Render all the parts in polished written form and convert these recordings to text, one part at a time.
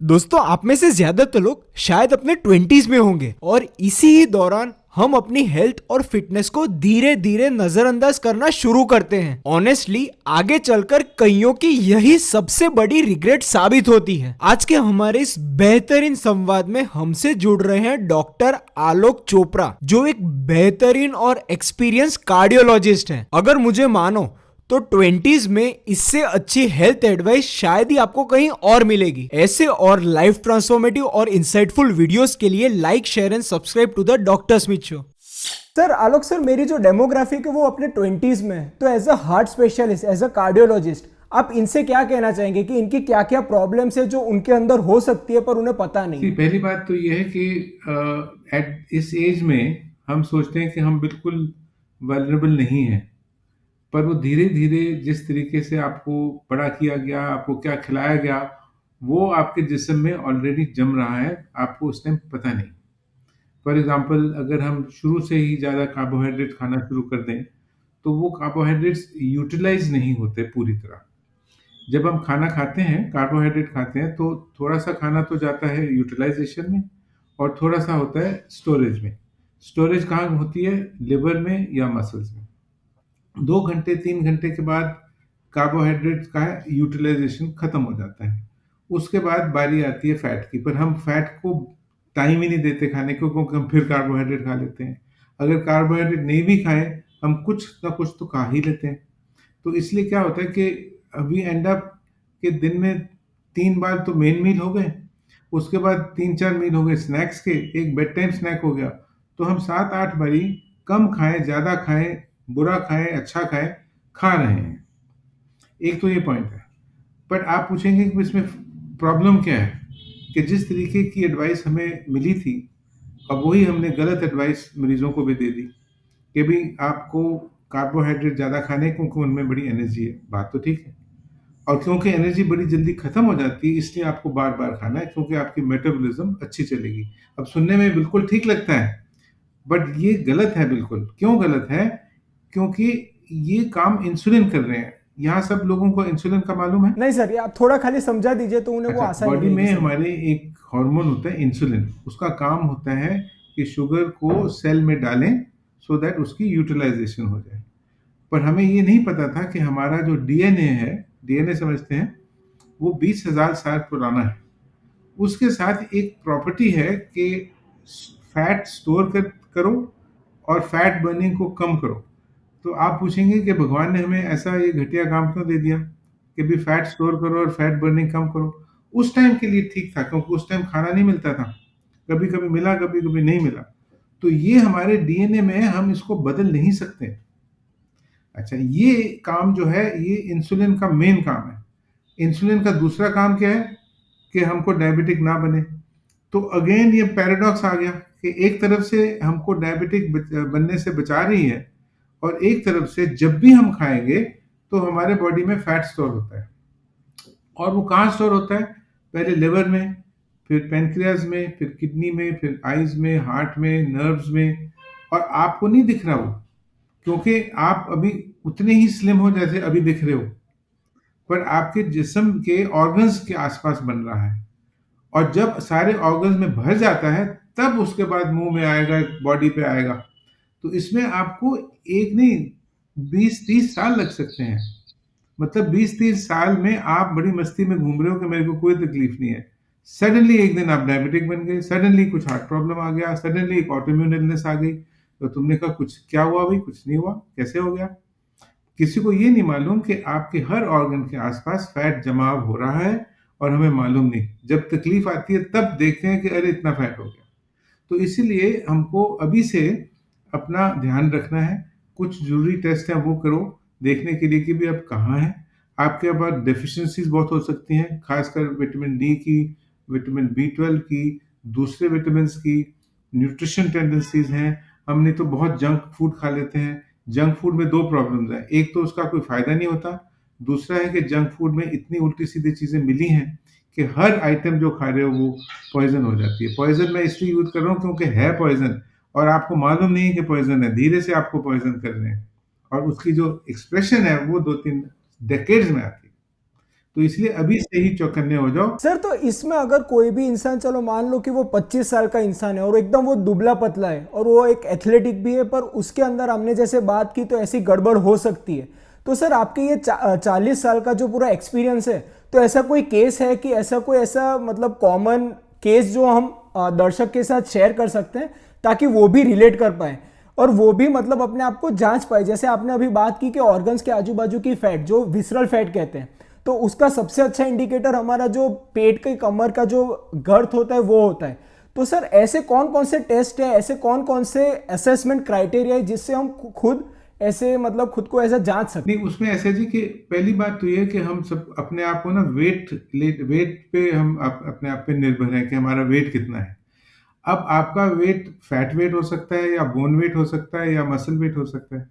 दोस्तों, आप में से ज्यादातर लोग शायद अपने 20s में होंगे और इसी ही दौरान हम अपनी हेल्थ और फिटनेस को धीरे धीरे नजरअंदाज करना शुरू करते हैं। ऑनेस्टली आगे चलकर कईयों की यही सबसे बड़ी रिग्रेट साबित होती है। आज के हमारे इस बेहतरीन संवाद में हमसे जुड़ रहे हैं डॉक्टर आलोक चोपड़ा, जो एक बेहतरीन और एक्सपीरियंस कार्डियोलॉजिस्ट हैं। अगर मुझे मानो तो 20s में इससे अच्छी हेल्थ एडवाइस शायद ही आपको कहीं और मिलेगी। ऐसे और लाइफ ट्रांसफॉर्मेटिव और इंसाइटफुल वीडियोस के लिए like, share and subscribe to the doctor Smith show. Sir Alok sir, मेरी जो डेमोग्राफिक है वो अपने 20s में है, तो as a heart specialist, as a cardiologist आप इनसे क्या कहना चाहेंगे कि इनकी क्या क्या प्रॉब्लम्स है जो उनके अंदर हो सकती है पर उन्हें पता नहीं है? पहली बात तो ये है कि एट इस एज में हम सोचते हैं कि हम बिल्कुल वल्नरेबल नहीं हैं, पर वो धीरे धीरे जिस तरीके से आपको बड़ा किया गया, आपको क्या खिलाया गया, वो आपके जिस्म में ऑलरेडी जम रहा है, आपको उस टाइम पता नहीं। फॉर एग्जांपल, अगर हम शुरू से ही ज़्यादा कार्बोहाइड्रेट खाना शुरू कर दें, तो वो कार्बोहाइड्रेट्स यूटिलाइज नहीं होते पूरी तरह। जब हम खाना खाते हैं, कार्बोहाइड्रेट खाते हैं, तो थोड़ा-सा खाना तो जाता है यूटिलाइज़ेशन में और थोड़ा-सा होता है स्टोरेज में। स्टोरेज कहाँ होती है? लिवर में या मसल्स में। 2 घंटे, 3 घंटे के बाद कार्बोहाइड्रेट का यूटिलाइज़ेशन खत्म हो जाता है। उसके बाद बारी आती है फैट की, पर हम फैट को टाइम ही नहीं देते खाने को, क्योंकि हम फिर कार्बोहाइड्रेट खा लेते हैं। अगर कार्बोहाइड्रेट नहीं भी खाएँ, हम कुछ ना कुछ तो खा ही लेते हैं। तो इसलिए क्या होता है कि वी एंड अप के दिन में 3 बार तो मेन मील हो गए, उसके बाद 3-4 मील हो गए स्नैक्स के, एक बेड टाइम स्नैक हो गया। तो हम 7-8 बारी कम खाएँ, ज़्यादा खाएँ, बुरा खाएँ, अच्छा खाएँ, खा रहे हैं। एक तो ये पॉइंट है। बट आप पूछेंगे कि इसमें प्रॉब्लम क्या है? कि जिस तरीके की एडवाइस हमें मिली थी, अब वही हमने गलत एडवाइस मरीज़ों को भी दे दी कि भई आपको कार्बोहाइड्रेट ज़्यादा खाने हैं क्योंकि उनमें बड़ी एनर्जी है। बात तो ठीक है। और क्योंकि एनर्जी बड़ी जल्दी खत्म हो जाती है, इसलिए आपको बार-बार खाना है, क्योंकि आपकी मेटाबॉलिज़्म अच्छी चलेगी। अब सुनने में बिल्कुल ठीक लगता है, बट ये गलत है बिल्कुल। क्यों गलत है? क्योंकि ये काम इंसुलिन कर रहे हैं। यहाँ सब लोगों को इंसुलिन का मालूम है? नहीं सर, ये आप थोड़ा खाली समझा दीजिए तो उन्हें वो अच्छा, आसानी बॉडी रहेगी में समझ। हमारे एक हार्मोन होता है इंसुलिन। उसका काम होता है कि शुगर को सेल में डालें, सो दैट उसकी यूटिलाइज़ेशन हो जाए। पर हमें ये नहीं पता था कि हमारा जो डीएनए है, डीएनए समझते हैं, वो 20,000 साल पुराना है। उसके साथ एक प्रॉपर्टी है कि फैट स्टोर करो और फैट बर्निंग को कम करो। तो आप पूछेंगे कि भगवान ने हमें ऐसा ये घटिया काम क्यों दे दिया कि भी फैट स्टोर करो और फैट बर्निंग कम करो। उस टाइम के लिए ठीक था, क्योंकि उस टाइम खाना नहीं मिलता था। कभी कभी मिला, कभी कभी नहीं मिला। तो ये हमारे डीएनए में है, हम इसको बदल नहीं सकते। अच्छा, ये काम जो है, ये इंसुलिन का मेन काम है। इंसुलिन का दूसरा काम क्या है कि हमको डायबिटिक ना बने। तो अगेन ये पैराडॉक्स आ गया कि एक तरफ से हमको डायबिटिक बनने से बचा रही है, और एक तरफ से जब भी हम खाएंगे तो हमारे बॉडी में फैट स्टोर होता है। और वो कहाँ स्टोर होता है? पहले लिवर में, फिर पैनक्रियाज में, फिर किडनी में, फिर आईज में, हार्ट में, नर्व्स में। और आपको नहीं दिख रहा वो, क्योंकि आप अभी उतने ही स्लिम हो जैसे अभी दिख रहे हो, पर आपके जिस्म के ऑर्गन्स के आसपास बन रहा है। और जब सारे ऑर्गन्स में भर जाता है, तब उसके बाद मुंह में आएगा, बॉडी पे आएगा। तो इसमें आपको एक नहीं, 20-30 साल लग सकते हैं। मतलब 20-30 साल में आप बड़ी मस्ती में घूम रहे हो कि मेरे को कोई तकलीफ नहीं है। सडनली एक दिन आप डायबिटिक बन गए, सडनली कुछ हार्ट प्रॉब्लम आ गया, सडनली एक ऑटोइम्यून इलनेस आ गई। तो तुमने कहा कुछ क्या हुआ भाई? कुछ नहीं हुआ, कैसे हो गया? किसी को ये नहीं मालूम कि आपके हर ऑर्गन के आसपास फैट जमाव हो रहा है, और हमें मालूम नहीं। जब तकलीफ आती है तब देखते हैं कि अरे इतना फैट हो गया। तो इसीलिए हमको अभी से अपना ध्यान रखना है। कुछ ज़रूरी टेस्ट हैं वो करो, देखने के लिए कि भी आप कहाँ हैं। आपके पास डेफिशिएंसीज़ बहुत हो सकती हैं, ख़ासकर विटामिन डी की, विटामिन बी 12 की, दूसरे विटामिन्स की। न्यूट्रिशन टेंडेंसीज़ हैं। हम नहीं तो बहुत जंक फूड खा लेते हैं। जंक फूड में 2 प्रॉब्लम्स हैं, एक तो उसका कोई फ़ायदा नहीं होता, दूसरा है कि जंक फूड में इतनी उल्टी-सीधी चीज़ें मिली हैं कि हर आइटम जो खा रहे हो वो पॉइज़न हो जाती है। पॉइज़न मैं इसलिए यूज़ कर रहा हूँ क्योंकि है पॉइज़न, और आपको मालूम नहीं है कि पॉइज़न है, धीरे से आपको पॉइज़न कर रहे हैं। और उसकी जो एक्सप्रेशन है वो 2-3 डेकेड्स में आती है। तो इसलिए अभी से ही चौकन्ने हो जाओ। सर तो इसमें अगर कोई भी इंसान, चलो मान लो कि वो 25 साल का इंसान है और एकदम वो दुबला पतला है और वो एक एथलेटिक भी है, पर उसके अंदर हमने जैसे बात की तो ऐसी गड़बड़ हो सकती है। तो सर आपके ये 40 साल का जो पूरा एक्सपीरियंस है, तो ऐसा कोई केस है कि ऐसा कोई ऐसा मतलब कॉमन केस जो हम दर्शक के साथ शेयर कर सकते हैं, ताकि वो भी रिलेट कर पाए और वो भी मतलब अपने आप को जांच पाए। जैसे आपने अभी बात की कि ऑर्गन्स के आजू बाजू की फैट, जो विसरल फैट कहते हैं, तो उसका सबसे अच्छा इंडिकेटर हमारा जो पेट के कमर का जो गर्थ होता है वो होता है। तो सर ऐसे कौन कौन से टेस्ट है, ऐसे कौन कौन से असेसमेंट क्राइटेरिया है जिससे हम खुद ऐसे मतलब खुद को ऐसा जांच सकते नहीं, उसमें ऐसा जी कि पहली बात तो ये है कि हम सब अपने आप को ना वेट पे हम अपने आप पे निर्भर हैं कि हमारा वेट कितना है। अब आपका वेट फैट वेट हो सकता है या बोन वेट हो सकता है या मसल वेट हो सकता है।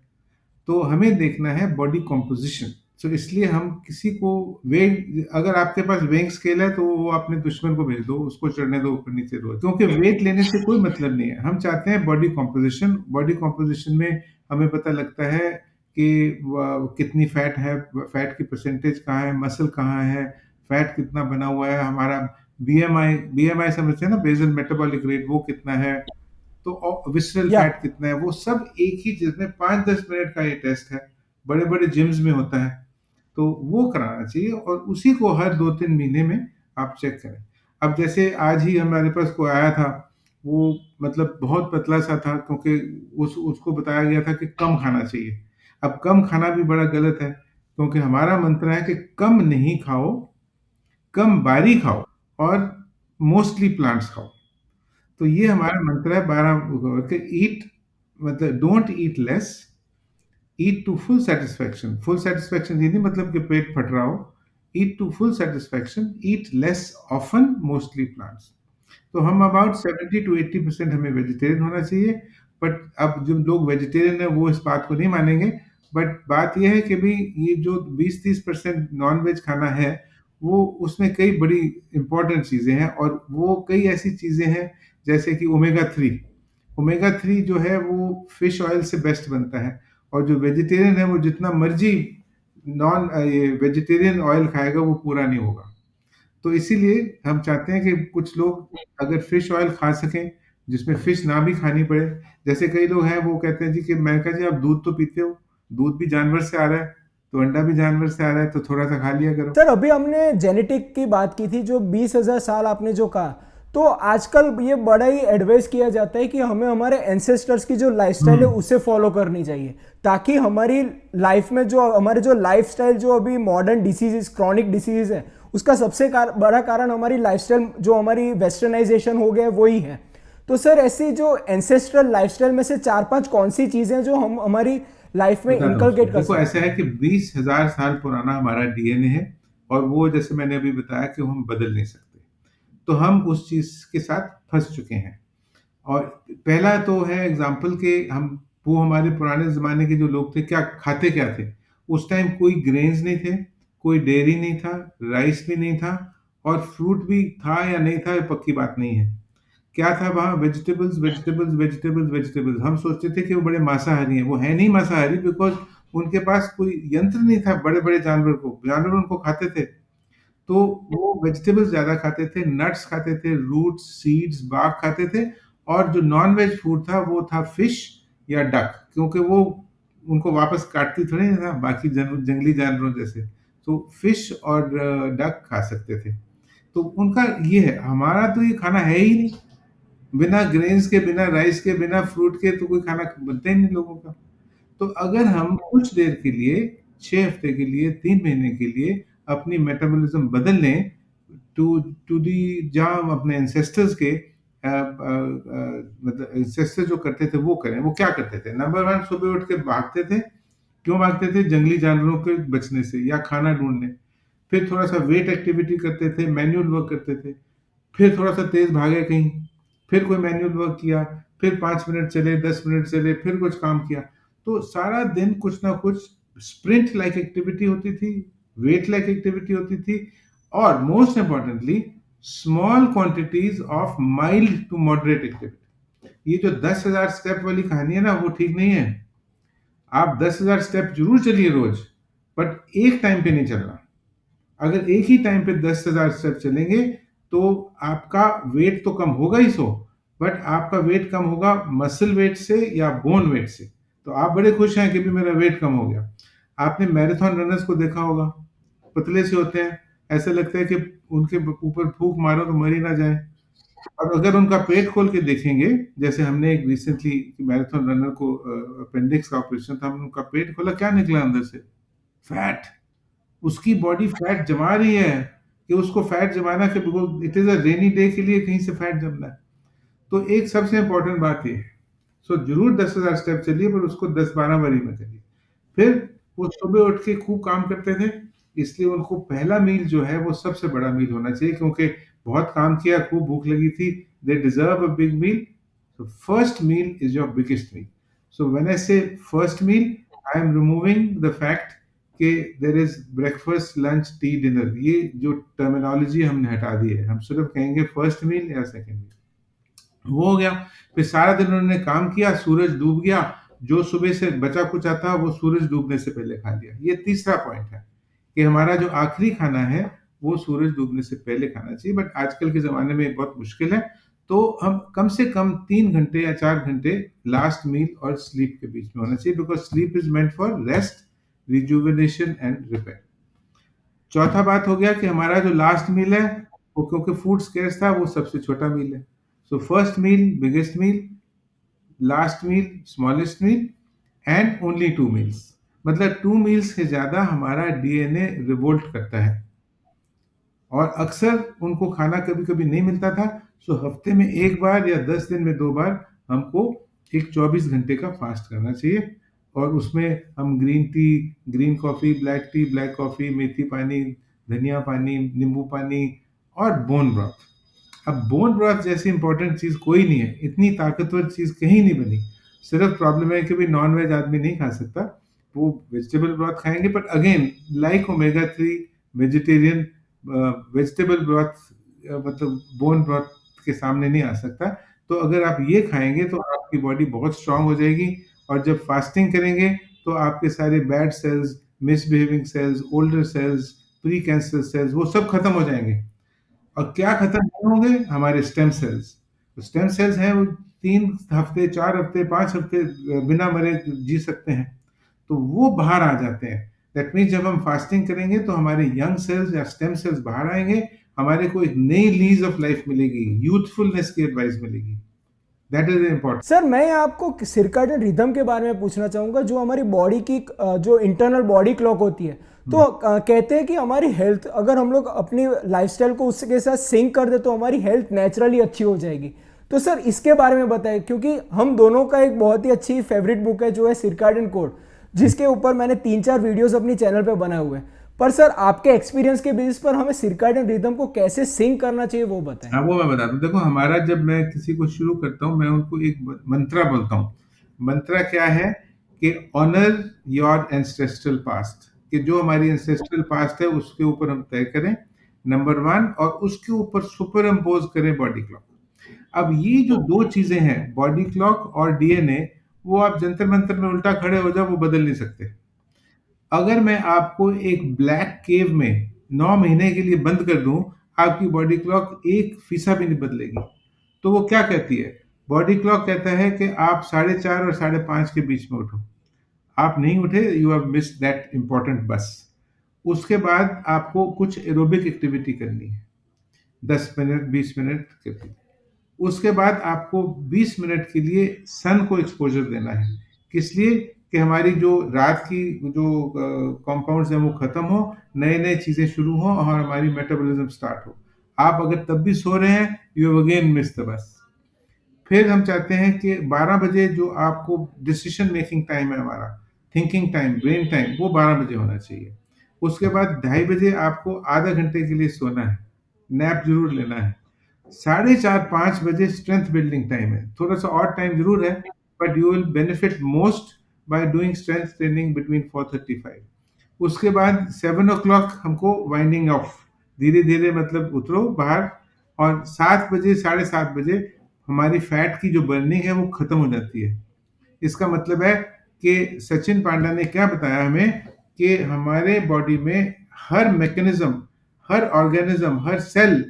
तो हमें देखना है बॉडी कॉम्पोजिशन। तो इसलिए हम किसी को वेट, अगर आपके पास वेइंग स्केल है तो वो अपने दुश्मन को भेज दो, उसको चढ़ने दो ऊपर नीचे रोज, क्योंकि वेट लेने से कोई मतलब नहीं है। हम चाहते हैं बॉडी कॉम्पोजिशन। बॉडी कॉम्पोजिशन में हमें पता लगता है कि कितनी फैट है, फैट की परसेंटेज कहाँ है, मसल कहाँ है, फैट कितना बना हुआ है, हमारा बीएमआई समझते हैं ना, बेसल मेटाबॉलिक रेट, वो कितना है, तो विसरल या। फैट कितना है, वो सब एक ही चीज में 5-10 मिनट का ये टेस्ट है। बड़े बड़े जिम्स में होता है, तो वो कराना चाहिए और उसी को हर 2-3 महीने में आप चेक करें। अब जैसे आज ही हमारे पास कोई आया था, वो मतलब बहुत पतला सा था, क्योंकि उसको बताया गया था कि कम खाना चाहिए। अब कम खाना भी बड़ा गलत है, क्योंकि हमारा मंत्र है कि कम नहीं खाओ, कम बारी खाओ और मोस्टली प्लांट्स खाओ। तो ये हमारा मंत्र है 12 के ईट, मतलब don't eat less, eat to full satisfaction. Full satisfaction ये नहीं मतलब कि पेट फट रहा हो। Eat to full satisfaction, eat less often, mostly plants. तो हम अबाउट 70 to 80% हमें वेजिटेरियन होना चाहिए। बट अब जो लोग वेजिटेरियन है वो इस बात को नहीं मानेंगे। बट बात यह है कि भाई ये जो 20-30% नॉन वेज खाना है, वो उसमें कई बड़ी इंपॉर्टेंट चीज़ें हैं और वो कई ऐसी चीज़ें हैं जैसे कि ओमेगा 3। ओमेगा 3 जो है वो फिश ऑयल से बेस्ट बनता है, और जो वेजिटेरियन है वो जितना मर्जी नॉन ये वेजिटेरियन ऑयल खाएगा वो पूरा नहीं होगा। तो इसीलिए हम चाहते हैं कि कुछ लोग अगर फिश ऑयल खा सकें, जिसमें फिश ना भी खानी पड़े। जैसे कई लोग हैं वो कहते हैं जी कि मैं कहा जी आप दूध तो पीते हो, दूध भी जानवर से आ रहा है, तो अंडा भी जानवर से आ रहा है, तो थोड़ा सा खा लिया करो। सर अभी हमने जेनेटिक की बात की थी, जो 20,000 साल आपने जो कहा, तो आजकल ये बड़ा ही एडवाइस किया जाता है कि हमें हमारे एंसेस्टर्स की जो लाइफस्टाइल है हम्म। उसे फॉलो करनी चाहिए, ताकि हमारी लाइफ में जो हमारे जो लाइफस्टाइल जो अभी मॉडर्न डिसीजेस, क्रॉनिक डिसीजेज है, उसका सबसे बड़ा कारण हमारी लाइफस्टाइल जो हमारी वेस्टर्नाइजेशन हो गया है वही है। तो सर ऐसी जो एंसेस्ट्रल लाइफस्टाइल में से 4-5 कौन सी चीज़ें जो हम हमारी लाइफ में बताता हूँ उसको। इनकलकेट कर देखो सकते ऐसा हैं? है कि 20,000 साल पुराना हमारा डीएनए है, और वो जैसे मैंने अभी बताया कि हम बदल नहीं सकते। तो हम उस चीज के साथ फंस चुके हैं। और पहला तो है एग्जाम्पल कि हम, वो हमारे पुराने ज़माने के जो लोग थे क्या खाते क्या थे। उस टाइम कोई ग्रेन्स नहीं थे, कोई डेयरी नहीं था, राइस भी नहीं था, और फ्रूट भी था या नहीं था ये पक्की बात नहीं है। क्या था वहाँ? Vegetables vegetables vegetables vegetables. हम सोचते थे कि वो बड़े मांसाहारी हैं, वो है नहीं मांसाहारी, बिकॉज उनके पास कोई यंत्र नहीं था बड़े बड़े जानवर को, जानवर उनको खाते थे। तो वो वेजिटेबल्स ज़्यादा खाते थे, नट्स खाते थे, रूट्स, सीड्स, बाग खाते थे। और जो नॉन वेज फूड था वो था फिश या डक, क्योंकि वो उनको वापस काटती थोड़ी ना था बाकी जंगली जानवरों जैसे। तो फिश और डक खा सकते थे। तो उनका ये है, हमारा तो ये खाना है ही नहीं। बिना ग्रेन्स के, बिना राइस के, बिना फ्रूट के तो कोई खाना बनता ही नहीं लोगों का। तो अगर हम कुछ देर के लिए, 6 हफ्ते के लिए, 3 महीने के लिए अपनी मेटाबॉलिज्म बदल लें, टू टू दी, जहाँ हम अपने एंसेस्टर्स के मतलब एंसेस्टर जो करते थे वो करें। वो क्या करते थे? नंबर वन, सुबह उठ के भागते थे। क्यों भागते थे? जंगली जानवरों के बचने से या खाना ढूंढने। फिर थोड़ा सा वेट एक्टिविटी करते थे, मैनुअल वर्क करते थे। फिर थोड़ा सा तेज भागे कहीं, फिर कोई मैनुअल वर्क किया, फिर 5 मिनट चले, 10 मिनट चले, फिर कुछ काम किया। तो सारा दिन कुछ ना कुछ स्प्रिंट लाइक एक्टिविटी होती थी, वेट लाइक एक्टिविटी होती थी, और most importantly small quantities of mild to moderate activity. ये जो 10,000 स्टेप वाली कहानी है ना, वो ठीक नहीं है। आप 10,000 स्टेप जरूर चलिए रोज, बट एक टाइम पे नहीं चलना। अगर एक ही टाइम पे 10,000 स्टेप चलेंगे तो आपका वेट तो कम होगा ही, बट आपका वेट कम होगा मसल वेट से या बोन वेट से। तो आप बड़े खुश हैं कि भी मेरा वेट कम हो गया। आपने मैराथन रनर्स को देखा होगा, पतले से होते हैं, ऐसा लगता है कि उनके ऊपर फूंक मारो तो मर ही ना जाए। और अगर उनका पेट खोल के देखेंगे, जैसे हमने एक रिसेंटली मैराथन रनर को अपेंडिक्स का ऑपरेशन था, हमने उनका पेट खोला, क्या निकला अंदर से? फैट। उसकी बॉडी फैट जमा रही है कि उसको फैट जमाना कि it is a rainy day के लिए कहीं से फैट जमना है। तो एक सबसे इंपॉर्टेंट बात ये है, सो जरूर 10,000 स्टेप चलिए, पर उसको 10-12 बारी में करिए। फिर वो सुबह उठ के खूब काम करते थे, इसलिए उनको पहला मील जो है वो सबसे बड़ा मील होना चाहिए, क्योंकि बहुत काम किया, खूब भूख लगी थी, they deserve a big meal. So first meal is your biggest meal. So when I say first meal, I am removing the fact कि there is breakfast, lunch, tea, dinner. ये जो टर्मिनोलॉजी हमने हटा दी है, हम सिर्फ कहेंगे फर्स्ट मील या सेकंड मील। वो हो गया। फिर सारा दिन उन्होंने काम किया, सूरज डूब गया, जो सुबह से बचा कुचा था वो सूरज डूबने से पहले खा लिया। ये तीसरा पॉइंट है कि हमारा जो आखिरी खाना है वो सूरज डूबने से पहले खाना चाहिए, बट आजकल के ज़माने में बहुत मुश्किल है। तो हम कम से कम 3 घंटे या 4 घंटे लास्ट मील और स्लीप के बीच में होना चाहिए, because sleep is meant for rest, rejuvenation and repair. चौथा बात हो गया कि हमारा जो लास्ट मील है वो, क्योंकि फूड स्केर्स था, वो सबसे छोटा मील है। So first meal biggest meal, last meal smallest meal, and only 2 meals. मतलब 2 मील्स से ज्यादा हमारा डीएनए रिवोल्ट करता है, और अक्सर उनको खाना कभी कभी नहीं मिलता था। सो हफ्ते में एक बार या 10 दिन में 2 बार हमको एक 24 घंटे का फास्ट करना चाहिए, और उसमें हम green tea, green coffee, black tea, black coffee, मेथी पानी, धनिया पानी, नींबू पानी, और बोन ब्रॉथ। अब बोन ब्रॉथ जैसी इंपॉर्टेंट चीज कोई नहीं है, इतनी ताकतवर चीज कहीं नहीं बनी। सिर्फ प्रॉब्लम है कि भी नॉन वेज आदमी नहीं खा सकता, वो वेजिटेबल ब्रॉथ खाएंगे, but again like omega 3 vegetarian, vegetable broth मतलब बोन ब्रॉथ के सामने नहीं आ सकता। तो अगर आप ये खाएंगे तो आपकी बॉडी बहुत स्ट्रांग हो जाएगी, और जब फास्टिंग करेंगे तो आपके सारे bad cells, misbehaving cells, older cells, pre cancer cells, वो सब खत्म हो जाएंगे। और क्या खत्म नहीं होंगे? हमारे स्टेम सेल्स। तो स्टेम सेल्स हैं वो 3 हफ्ते, 4 हफ्ते, 5 हफ्ते बिना मरे जी सकते हैं, तो वो बाहर आ जाते हैं। दैट मीन्स जब हम फास्टिंग करेंगे तो हमारे यंग सेल्स या स्टेम सेल्स बाहर आएंगे, हमारे को एक नई लीज ऑफ लाइफ मिलेगी, यूथफुलनेस की एडवाइस मिलेगी। That is important. सर मैं आपको सिरकाडियन रिदम के बारे में पूछना चाहूँगा, जो हमारी बॉडी की जो इंटरनल बॉडी क्लॉक होती है। तो कहते हैं कि हमारी हेल्थ, अगर हम लोग अपनी लाइफस्टाइल को उसके साथ सिंक कर दे तो हमारी हेल्थ नेचुरली अच्छी हो जाएगी। तो सर इसके बारे में बताएं, क्योंकि हम दोनों का एक बहुत ही अच्छी फेवरेट बुक है जो है सिरकाडियन कोड, जिसके ऊपर मैंने 3-4 वीडियोस अपनी चैनल पे बनाए हुए हैं। पर सर आपके एक्सपीरियंस के बेसिस पर हमें सिरकाडियन रिदम को कैसे सिंक करना चाहिए वो बताएं। हाँ, वो मैं बताता हूँ। देखो, हमारा जब मैं किसी को शुरू करता हूँ, मैं उनको एक मंत्रा बोलता हूँ। मंत्रा क्या है कि ऑनर योर एंसेस्ट्रल पास्ट, कि जो हमारी एंसेस्ट्रल पास्ट है उसके ऊपर हम तय करें, नंबर 1, और उसके ऊपर सुपर इम्पोज करें बॉडी क्लॉक। अब ये जो दो चीजें हैं, बॉडी क्लॉक और डीएनए, वो आप जंतर मंतर में उल्टा खड़े हो जाओ, वो बदल नहीं सकते। अगर मैं आपको एक ब्लैक केव में 9 महीने के लिए बंद कर दूं, आपकी बॉडी क्लॉक 1 फीसा भी नहीं बदलेगी। तो वो क्या कहती है? बॉडी क्लॉक कहता है कि आप 4:30 और 5:30 के बीच में उठो। आप नहीं उठे, you have missed that important बस। उसके बाद आपको कुछ एरोबिक एक्टिविटी करनी है, 10 मिनट, 20 मिनट करके। उसके बाद आपको 20 मिनट के लिए सन को एक्सपोजर देना है। किस लिए? कि हमारी जो रात की जो कंपाउंड्स हैं वो खत्म हो, नए नए चीजें शुरू हो, और हमारी मेटाबॉलिज्म स्टार्ट हो। आप अगर तब भी सो रहे हैं, you have again miss the bus. फिर हम चाहते हैं कि 12 बजे जो आपको डिसीजन मेकिंग टाइम है, हमारा थिंकिंग टाइम, ब्रेन टाइम, वो 12 बजे होना चाहिए। उसके बाद 2:30 बजे आपको आधा घंटे के लिए सोना है, नैप जरूर लेना है। 4:30-5 बजे स्ट्रेंथ बिल्डिंग टाइम है। थोड़ा सा और टाइम जरूर है, but you will benefit most by doing strength training between 4:35। उसके बाद 7 o'clock हमको वाइंडिंग ऑफ, धीरे धीरे मतलब उतरो बाहर। और 7 बजे, 7:30 बजे हमारी फैट की जो बर्निंग है वो खत्म हो जाती है। इसका मतलब है कि सचिन पांडा ने क्या बताया हमें, कि हमारे बॉडी में हर मैकेनिज्म हर ऑर्गेनिज्म, हर सेल,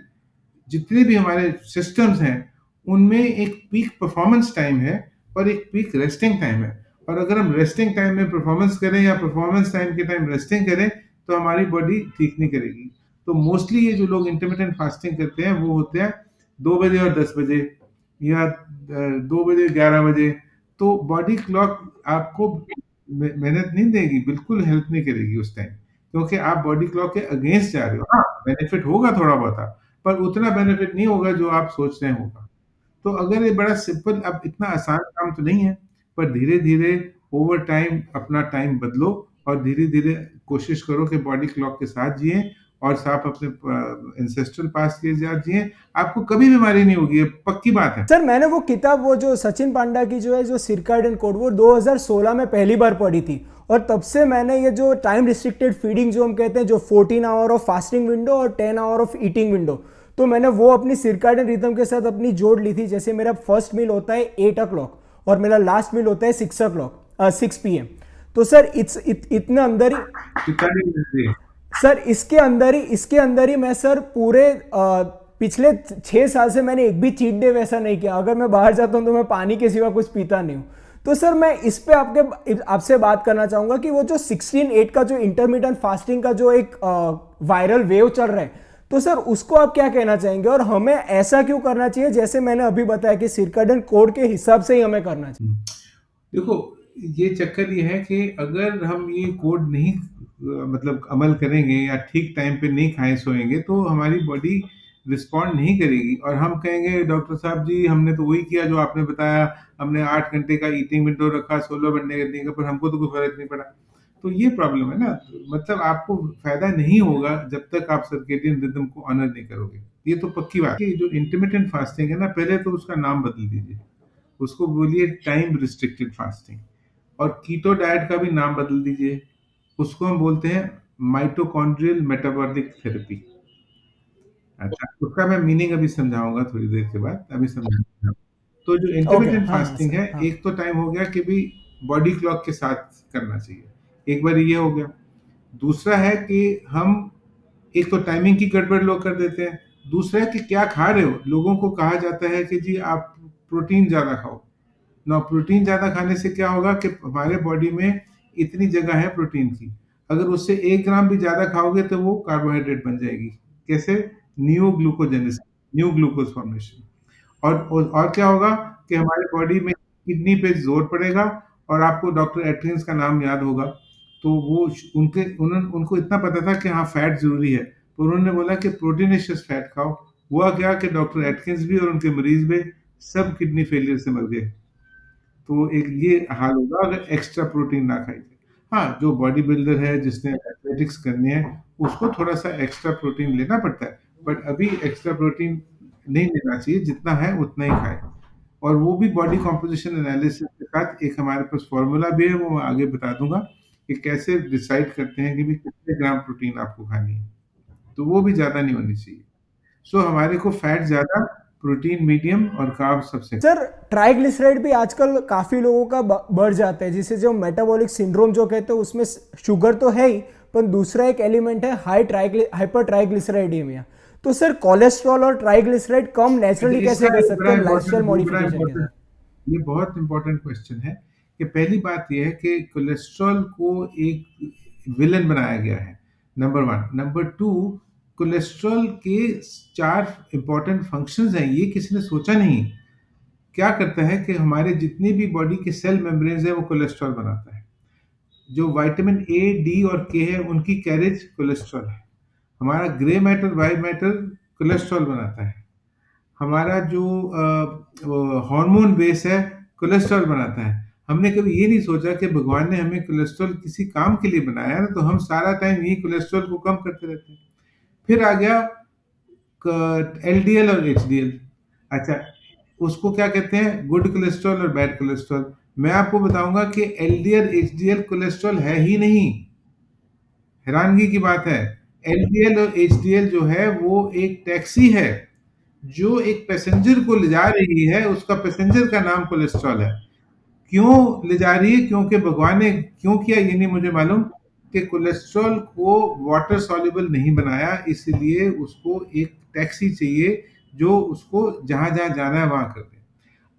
जितने भी हमारे सिस्टम्स हैं, उनमें एक पीक परफॉर्मेंस टाइम है और एक पीक रेस्टिंग टाइम है। और अगर हम रेस्टिंग टाइम में परफॉर्मेंस करें या परफॉर्मेंस टाइम के टाइम रेस्टिंग करें, तो हमारी बॉडी ठीक नहीं करेगी। तो मोस्टली ये जो लोग इंटरमिटेंट फास्टिंग करते हैं वो होते हैं 2 बजे और 10 बजे, या 2 बजे 11 बजे। तो बॉडी क्लॉक आपको मेहनत नहीं देगी, बिल्कुल हेल्प नहीं करेगी उस टाइम, क्योंकि आप बॉडी क्लॉक के अगेंस्ट जा रहे हो। हाँ, बेनिफिट होगा थोड़ा बहुत, पर उतना बेनिफिट नहीं होगा जो आप सोच रहे होगा। तो अगर ये बड़ा सिंपल, अब इतना आसान काम तो नहीं है, पर धीरे-धीरे ओवर टाइम अपना टाइम बदलो और धीरे-धीरे कोशिश करो कि बॉडी क्लॉक के साथ जिएँ और साथ अपने एंसेस्ट्रल पास्ट के साथ जिएँ। आपको कभी बीमारी नहीं होगी, ये पक्की बात है। सर मैंने वो किताब, वो जो सचिन पांडा की जो है, जो सिरकाडियन कोड, वो 2016 में पहली बार पढ़ी थी। और तब से मैंने ये जो टाइम रिस्ट्रिक्टेड फीडिंग जो हम कहते हैं, जो 14 आवर ऑफ फास्टिंग विंडो और 10 आवर ऑफ ईटिंग विंडो, तो मैंने वो अपनी सिरकाडियन रिदम के साथ अपनी जोड़ ली थी। जैसे मेरा फर्स्ट मील होता है 8 o'clock और मेरा लास्ट मील होता है 6 o'clock, 6 PM। तो सर इतने अंदर ही, कितना दिन मिलती है? सर इसके अंदर ही मैं सर पूरे पिछले 6 साल से मैंने एक भी चीट डे वैसा नहीं किया। अगर मैं बाहर जाता हूँ तो मैं पानी के सिवा कुछ पीता नहीं हूँ। तो सर मैं इस पे आपसे बात करना चाहूंगा कि वो जो 16/8 का जो इंटरमीडिएट फास्टिंग का जो एक वायरल वेव चल रहा है, तो सर उसको आप क्या कहना चाहेंगे और हमें ऐसा क्यों करना चाहिए, जैसे मैंने अभी बताया कि सिरकाडियन कोड के हिसाब से ही हमें करना चाहिए। देखो, ये चक्कर ये है कि अगर हम ये कोड नहीं मतलब अमल करेंगे या ठीक टाइम पे नहीं खाए सोएंगे, तो हमारी बॉडी रिस्पॉन्ड नहीं करेगी और हम कहेंगे डॉक्टर साहब जी हमने तो वही किया जो आपने बताया, हमने 8 घंटे का ईटिंग विंडो रखा, 16 घंटे का, पर हमको तो कोई फर्क नहीं पड़ा। तो ये प्रॉब्लम है ना, मतलब आपको फायदा नहीं होगा जब तक आप सर्केडियन रिदम को ऑनर नहीं करोगे। ये तो पक्की बात है। जो इंटरमिटेंट फास्टिंग है ना, पहले तो उसका नाम बदल दीजिए, उसको बोलिए टाइम रिस्ट्रिक्टेड फास्टिंग। और कीटो डाइट का भी नाम बदल दीजिए, उसको हम बोलते हैं माइटोकॉन्ड्रियल मेटाबॉलिक थेरेपी। अच्छा, उसका मैं मीनिंग अभी समझाऊंगा थोड़ी देर के बाद, अभी समझाऊंगा। तो जो ओके, इंटरमिटेंट हाँ हाँ फास्टिंग सर, है, हाँ। एक तो टाइम हो गया कि भाई बॉडी क्लॉक के साथ करना चाहिए, एक बार ये हो गया। दूसरा है कि हम, एक तो टाइमिंग की गड़बड़ लोग कर देते हैं, दूसरा है कि क्या खा रहे हो। लोगों को कहा जाता है कि जी आप प्रोटीन ज्यादा खाओ ना। प्रोटीन ज़्यादा खाने से क्या होगा कि हमारे बॉडी में इतनी जगह है प्रोटीन की, अगर उससे 1 ग्राम भी ज़्यादा खाओगे तो वो कार्बोहाइड्रेट बन जाएगी। कैसे? New glucogenesis, new glucose formation. और क्या होगा कि हमारे बॉडी में किडनी पे जोर पड़ेगा। और आपको डॉक्टर एटकिंस का नाम याद होगा, तो वो उनको इतना पता था कि हाँ फैट जरूरी है, तो उन्होंने बोला कि प्रोटीनेशियस फैट खाओ। हुआ क्या कि डॉक्टर एटकिंस भी और उनके मरीज भी सब किडनी फेलियर से मर गए। तो एक ये हाल होगा अगर एक्स्ट्रा प्रोटीन ना खाई जाए। हाँ, जो बॉडी बिल्डर है जिसने एथलेटिक्स करनी है, उसको थोड़ा सा एक्स्ट्रा प्रोटीन लेना पड़ता है, बट अभी एक्स्ट्रा प्रोटीन नहीं लेना चाहिए, जितना है उतना ही खाए। और वो भी बॉडी कॉम्पोजिशन एनालिसिस के साथ, एक हमारे पास फॉर्मूला भी है, वो मैं आगे बता दूंगा कि कैसे डिसाइड करते हैं कि भी कितने ग्राम प्रोटीन आपको खानी है। तो वो भी ज़्यादा नहीं होनी चाहिए। सो हमारे को फैट ज़्यादा, प्रोटीन मीडियम और कार्ब सबसे। सर ट्राइग्लिसराइड भी आजकल काफ़ी लोगों का बढ़ जाता है, जिसे जो मेटाबॉलिक सिंड्रोम जो कहते हैं, उसमें शुगर तो है ही, पर दूसरा एक एलिमेंट है हाइपर ट्राइग्लिसराइडीमिया। तो सर कोलेस्ट्रॉल और ट्राइग्लिसराइड कम नेचुरली कैसे इसका कर एक सकते बड़ा हैं लाइफस्टाइल इम्पोर्टेंट ये बड़ा मॉडिफिकेशन के इम्पोर्टेंट साथ। ये बहुत इम्पोर्टेंट क्वेश्चन है कि पहली बात ये है कि कोलेस्ट्रॉल को एक विलन बनाया गया है, number one. Number two, cholesterol के 4 इम्पोर्टेंट फंक्शंस हैं, ये किसी ने सोचा नहीं। क्या करता है कि हमारे जितने भी बॉडी के सेल मेम्ब्रेन्स है वो कोलेस्ट्रॉल बनाता है। जो विटामिन ए, डी और के है, उनकी कैरेज कोलेस्ट्रॉल है। हमारा grey matter, white matter cholesterol बनाता है। हमारा जो हार्मोन बेस है, कोलेस्ट्रॉल बनाता है। हमने कभी ये नहीं सोचा कि भगवान ने हमें कोलेस्ट्रॉल किसी काम के लिए बनाया है ना, तो हम सारा टाइम यही कोलेस्ट्रॉल को कम करते रहते हैं। फिर आ गया एलडीएल और एचडीएल। अच्छा, उसको क्या कहते हैं? गुड कोलेस्ट्रॉल और बैड कोलेस्ट्रॉल। मैं आपको बताऊंगा कि एलडीएल एचडीएल कोलेस्ट्रॉल है ही नहीं। हैरानगी की बात है, एलडीएल और एचडीएल जो है वो एक टैक्सी है जो एक पैसेंजर को ले जा रही है, उसका पैसेंजर का नाम कोलेस्ट्रॉल है। क्यों ले जा रही है? क्योंकि भगवान ने क्यों किया ये नहीं मुझे मालूम, कि कोलेस्ट्रॉल को वाटर सॉल्युबल नहीं बनाया, इसलिए उसको एक टैक्सी चाहिए जो उसको जहाँ जहाँ जाना है वहाँ कर दे।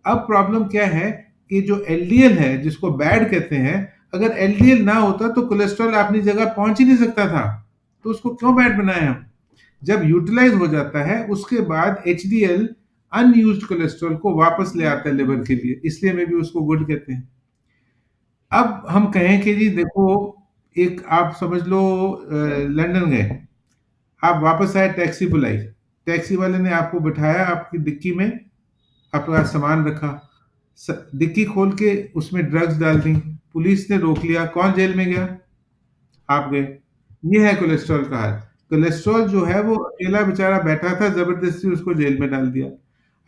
अब प्रॉब्लम क्या है कि जो एलडीएल है जिसको बैड कहते हैं, अगर एलडीएल ना होता तो कोलेस्ट्रॉल अपनी जगह पहुंच ही नहीं सकता था, तो उसको क्यों बैड बनाए हम। जब यूटिलाइज हो जाता है उसके बाद एचडीएल अनयूज्ड कोलेस्ट्रॉल को वापस ले आता है लिवर के लिए, इसलिए में भी उसको गुड कहते हैं। अब हम कहें कि जी देखो, एक आप समझ लो लंदन गए, आप वापस आए, टैक्सी बुलाई, टैक्सी वाले ने आपको बिठाया आपकी डिक्की में, अपना सामान रखा, डिक्की खोल के उसमें ड्रग्स डाल दी, पुलिस ने रोक लिया, कौन जेल में गया? आप गए। ये है कोलेस्ट्रॉल का हाल। कोलेस्ट्रॉल जो है वो अकेला बेचारा बैठा था, जबरदस्ती उसको जेल में डाल दिया।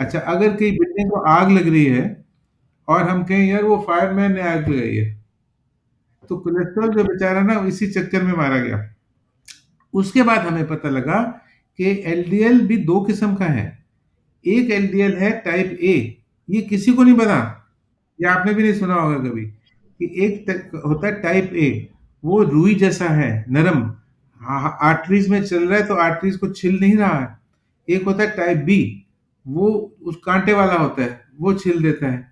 अच्छा, अगर कहीं बिल्डिंग को आग लग रही है और हम कहें यार वो फायरमैन ने आग लगाई है, तो कोलेस्ट्रॉल जो बेचारा ना इसी चक्कर में मारा गया। उसके बाद हमें पता लगा कि एलडीएल भी दो किस्म का है। एक एलडीएल है टाइप ए, ये किसी को नहीं पता, ये आपने भी नहीं सुना होगा कभी, कि एक होता है टाइप ए, वो रुई जैसा है, नरम, आर्टरीज में चल रहा है तो आर्टरीज को छिल नहीं रहा है। एक होता है टाइप बी, वो उस कांटे वाला होता है, वो छिल देता है।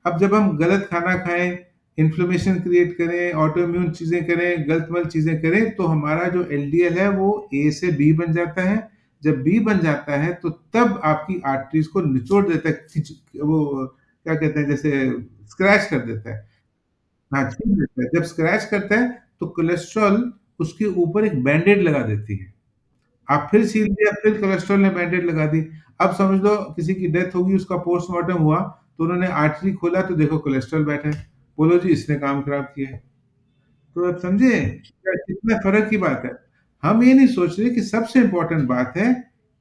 अब जब हम गलत खाना खाएं, इन्फ्लेमेशन क्रिएट करें, ऑटो इम्यून चीजें करें, गलत मल चीजें करें, तो हमारा जो एलडीएल है वो ए से बी बन जाता है। जब बी बन जाता है तो तब आपकी आर्टरीज को निचोड़ देता है, वो क्या कहते हैं, जैसे स्क्रैच कर देता है। हाँ, छील देता है। जब स्क्रैच करता है तो कोलेस्ट्रॉल उसके ऊपर एक बैंडेड लगा देती है। आप फिर सील दिया, फिर कोलेस्ट्रॉल ने बैंडेड लगा दी। अब समझ लो किसी की डेथ होगी, उसका पोस्टमार्टम हुआ, तो उन्होंने आर्टरी खोला तो देखो कोलेस्ट्रॉल बैठा है। बोलो जी इसने काम खराब किया है। तो आप समझे क्या कितना फर्क की बात है। हम ये नहीं सोच रहे कि सबसे इंपॉर्टेंट बात है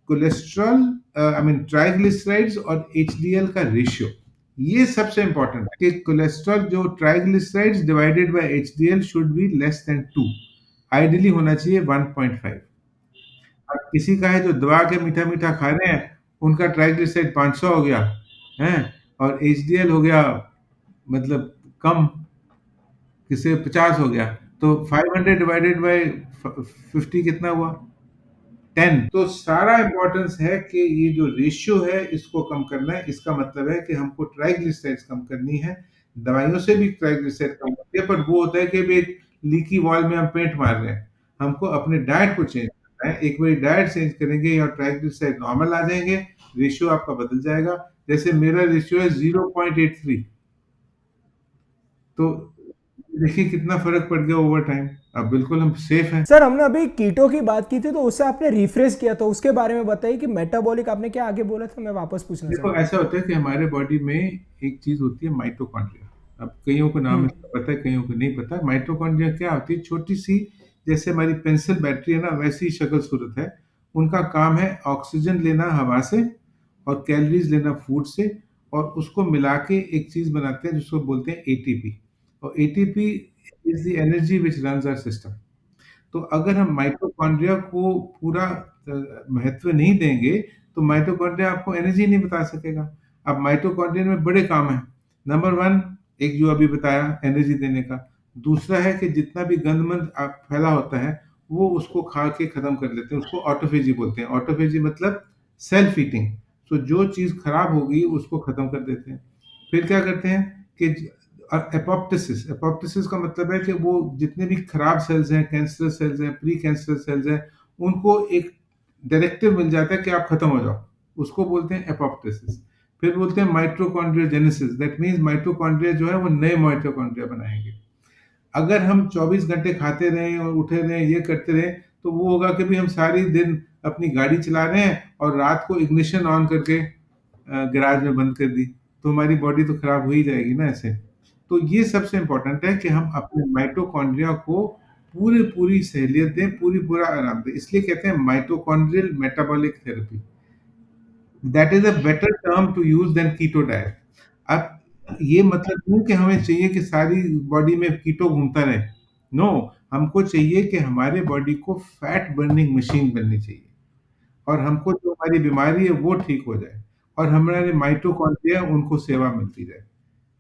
कोलेस्ट्रॉल, आई मीन ट्राइग्लिसराइड्स और एचडीएल का रेशियो। ये सबसे इंपॉर्टेंट है कि कोलेस्ट्रॉल जो triglycerides divided by HDL should be less than 2, ideally होना चाहिए 1.5। अब किसी का है जो दबा के मीठा मीठा खा रहे हैं, उनका ट्राइग्लिसराइड 500 हो गया है, और एचडीएल हो गया मतलब कम, किसे 50 हो गया, तो 500 डिवाइडेड बाय 50 कितना हुआ? 10। तो सारा इंपॉर्टेंस है कि ये जो रेशियो है इसको कम करना है। इसका मतलब है कि हमको ट्राइग्लिसराइड्स कम करनी है। दवाइयों से भी ट्राइग्लिसराइड कम होती है, पर वो होता है कि भाई एक लीकी वॉल में हम पेंट मार रहे हैं। हमको अपने डाइट को चेंज करना है। एक बारी डाइट चेंज करेंगे और ट्राइग्लिसराइड नॉर्मल आ जाएंगे, रेशियो आपका बदल जाएगा। जैसे मेरा रेशियो है 0.83, तो देखिए कितना फर्क पड़ गया ओवर टाइम। अब बिल्कुल हम सेफ हैं। सर हमने अभी कीटो की बात की थी तो उससे आपने रिफ्रेश किया, तो उसके बारे में बताइए कि मेटाबॉलिक आपने क्या आगे बोला था, मैं वापस पूछना देखो चाहता हूँ। ऐसा होता है कि हमारे बॉडी में एक चीज होती है माइटोकॉन्ड्रिया। अब कईयों को नाम इसका पता है, कईयों को नहीं पता। माइटोकॉन्ड्रिया क्या होती है? छोटी सी, जैसे हमारी पेंसिल बैटरी है ना, वैसी शक्ल सूरत है। उनका काम है ऑक्सीजन लेना हवा से और कैलोरीज लेना फूड से, और उसको मिला के एक चीज बनाते हैं जिसको बोलते हैं एटीपी। और ATP is the energy which runs our system. तो अगर हम माइटोकॉन्ड्रिया को पूरा महत्व नहीं देंगे तो माइटोकॉन्ड्रिया आपको एनर्जी नहीं बता सकेगा। अब माइटोकॉन्ड्रिया में बड़े काम है। नंबर वन, एक जो अभी बताया एनर्जी देने का। दूसरा है कि जितना भी गंदमंद फैला होता है वो उसको खा के खत्म कर लेते हैं, उसको ऑटोफेजी बोलते हैं। ऑटोफेजी मतलब सेल्फ ईटिंग। तो जो चीज खराब होगी उसको खत्म कर देते हैं। फिर क्या करते हैं कि एपोप्टोसिस, एपोप्टोसिस का मतलब है कि वो जितने भी खराब सेल्स हैं, कैंसर सेल्स हैं, प्री कैंसर सेल्स हैं, उनको एक डायरेक्टिव मिल जाता है कि आप खत्म हो जाओ, उसको बोलते हैं एपोप्टोसिस। फिर बोलते हैं माइटोकॉन्ड्रियोजेनेसिस, दैट मींस माइटोकॉन्ड्रिया जो है वो नए माइटोकॉन्ड्रिया बनाएंगे। अगर हम 24 घंटे खाते रहें और उठे रहें, ये करते रहें, तो वो होगा कि भी हम सारी दिन अपनी गाड़ी चला रहे हैं और रात को इग्निशन ऑन करके गैराज में बंद कर दी, तो हमारी बॉडी तो खराब हो ही जाएगी ना ऐसे। तो ये सबसे इम्पोर्टेंट है कि हम अपने माइटोकॉन्ड्रिया को पूरी पूरी सहूलियत दें, पूरी पूरा आराम दें। इसलिए कहते हैं mitochondrial metabolic therapy. That is a better term to use than keto diet. अब ये मतलब नहीं कि हमें चाहिए कि सारी बॉडी में कीटो घूमता रहे। नो, हमको चाहिए कि हमारे बॉडी को फैट बर्निंग मशीन बननी चाहिए, और हमको जो हमारी बीमारी है वो ठीक हो जाए, और हमारे माइटोकॉन्ड्रिया उनको सेवा मिलती जाए।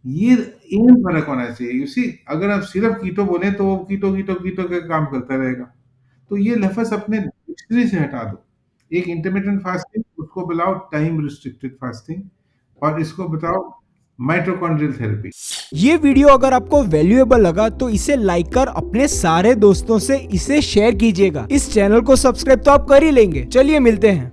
ये एम फर्क होना चाहिए। यू सी, अगर आप सिर्फ कीटो बोले तो वो कीटो कीटो कीटो का काम करता रहेगा। तो ये लफ्ज़ अपने डिक्शनरी से हटा दो। एक इंटरमिटेंट फास्टिंग, उसको बुलाओ टाइम रिस्ट्रिक्टेड फास्टिंग, और इसको बताओ माइटोकॉन्ड्रियल थेरेपी। ये वीडियो अगर आपको वैल्यूएबल लगा तो इसे लाइक कर अपने सारे दोस्तों से इसे शेयर कीजिएगा। इस चैनल को सब्सक्राइब तो आप कर ही लेंगे। चलिए मिलते हैं।